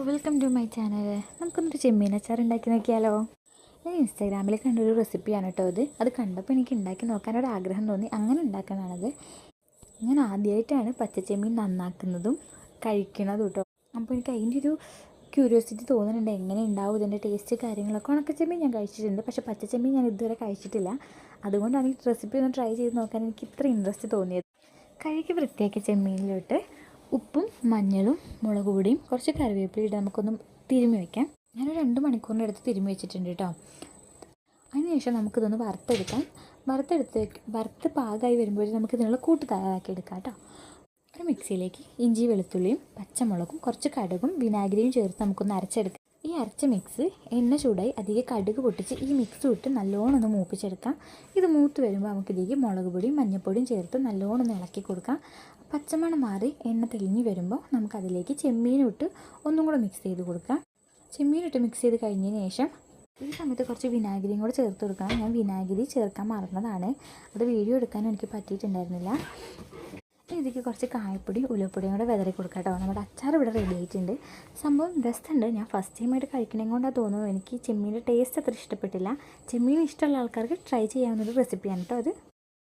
Welcome to my channel. നമുക്കൊന്നൊരു ചെമ്മീൻ അച്ചാർ ഉണ്ടാക്കി നോക്കിയാലോ? ഞാൻ ഇൻസ്റ്റാഗ്രാമിൽ കണ്ടൊരു റെസിപ്പിയാണ് കേട്ടോ അത് കണ്ടപ്പോൾ എനിക്ക് ഉണ്ടാക്കി നോക്കാനൊരു ആഗ്രഹം തോന്നി. അങ്ങനെ ഉണ്ടാക്കണത്. ഞാൻ ആദ്യമായിട്ടാണ് പച്ചച്ചെമ്മീൻ നന്നാക്കുന്നതും കഴിക്കണതും കേട്ടോ. അപ്പോൾ എനിക്ക് അതിൻ്റെ ഒരു ക്യൂരിയോസിറ്റി തോന്നുന്നുണ്ട്, എങ്ങനെ ഉണ്ടാവും ഇതിൻ്റെ ടേസ്റ്റ് കാര്യങ്ങളൊക്കെ. ഉണക്കച്ചെമ്മീൻ ഞാൻ കഴിച്ചിട്ടുണ്ട്, പക്ഷേ പച്ചച്ചെമ്മീൻ ഞാൻ ഇതുവരെ കഴിച്ചിട്ടില്ല. അതുകൊണ്ടാണ് ഈ റെസിപ്പി ഒന്ന് ട്രൈ ചെയ്ത് നോക്കാൻ എനിക്ക് ഇത്ര ഇൻട്രസ്റ്റ് തോന്നിയത്. കഴുകി വൃത്തിയാക്കിയ ചെമ്മീനിലോട്ട് ഉപ്പും മഞ്ഞളും മുളക് പൊടിയും കുറച്ച് കറിവേപ്പില ഇട്ട് നമുക്കൊന്ന് തിരുമ്മി വയ്ക്കാം. ഞാനൊരു 2 മണിക്കൂറിൻ്റെ അടുത്ത് തിരുമ്മി വെച്ചിട്ടുണ്ട് കേട്ടോ. അതിനുശേഷം നമുക്കിതൊന്ന് വറുത്തെടുക്കാം. വറുത്ത് പാകമായി വരുമ്പോഴേ നമുക്കിതിനുള്ള കൂട്ട് തയ്യാറാക്കി എടുക്കാം കേട്ടോ. ഒരു മിക്സിയിലേക്ക് ഇഞ്ചി വെളുത്തുള്ളിയും പച്ചമുളകും കുറച്ച് കടുകും വിനാഗിരിയും ചേർത്ത് നമുക്കൊന്ന് അരച്ചെടുക്കാം. ഈ അരച്ച മിക്സ് എണ്ണ ചൂടായി അധികം കടുക് പൊട്ടിച്ച് ഈ മിക്സ് ഇട്ട് നല്ലോണം ഒന്ന് മൂപ്പിച്ചെടുക്കാം. ഇത് മൂത്ത് വരുമ്പോൾ നമുക്കിതിലേക്ക് മുളക് പൊടിയും മഞ്ഞൾപ്പൊടിയും ചേർത്ത് നല്ലോണം ഒന്ന് ഇളക്കി കൊടുക്കാം. പച്ചമണം മാറി എണ്ണ തെളിഞ്ഞ് വരുമ്പോൾ നമുക്കതിലേക്ക് ചെമ്മീനിട്ട് ഒന്നും കൂടെ മിക്സ് ചെയ്ത് കൊടുക്കാം. ചെമ്മീനിട്ട് മിക്സ് ചെയ്ത് കഴിഞ്ഞതിന് ശേഷം ഈ സമയത്ത് കുറച്ച് വിനാഗിരിയും കൂടെ ചേർത്ത് കൊടുക്കണം. ഞാൻ വിനാഗിരി ചേർക്കാൻ മറന്നതാണ്, അത് വീഡിയോ എടുക്കാനും എനിക്ക് പറ്റിയിട്ടുണ്ടായിരുന്നില്ല. ഇതിലേക്ക് കുറച്ച് കായപ്പൊടി ഉലുവപ്പൊടിയും കൂടെ വിതറി കൊടുക്കാം കേട്ടോ. നമ്മുടെ അച്ചാർ ഇവിടെ റെഡി ആയിട്ടുണ്ട്. സംഭവം രസമുണ്ട്. ഞാൻ ഫസ്റ്റ് ടൈമായിട്ട് കഴിക്കണേം കൊണ്ടാണ് തോന്നുന്നു എനിക്ക് ചെമ്മീൻ്റെ ടേസ്റ്റ് അത്ര ഇഷ്ടപ്പെട്ടില്ല. ചെമ്മീൻ ഇഷ്ടമുള്ള ആൾക്കാർക്ക് ട്രൈ ചെയ്യാവുന്നൊരു റെസിപ്പിയാണ് കേട്ടോ അത്.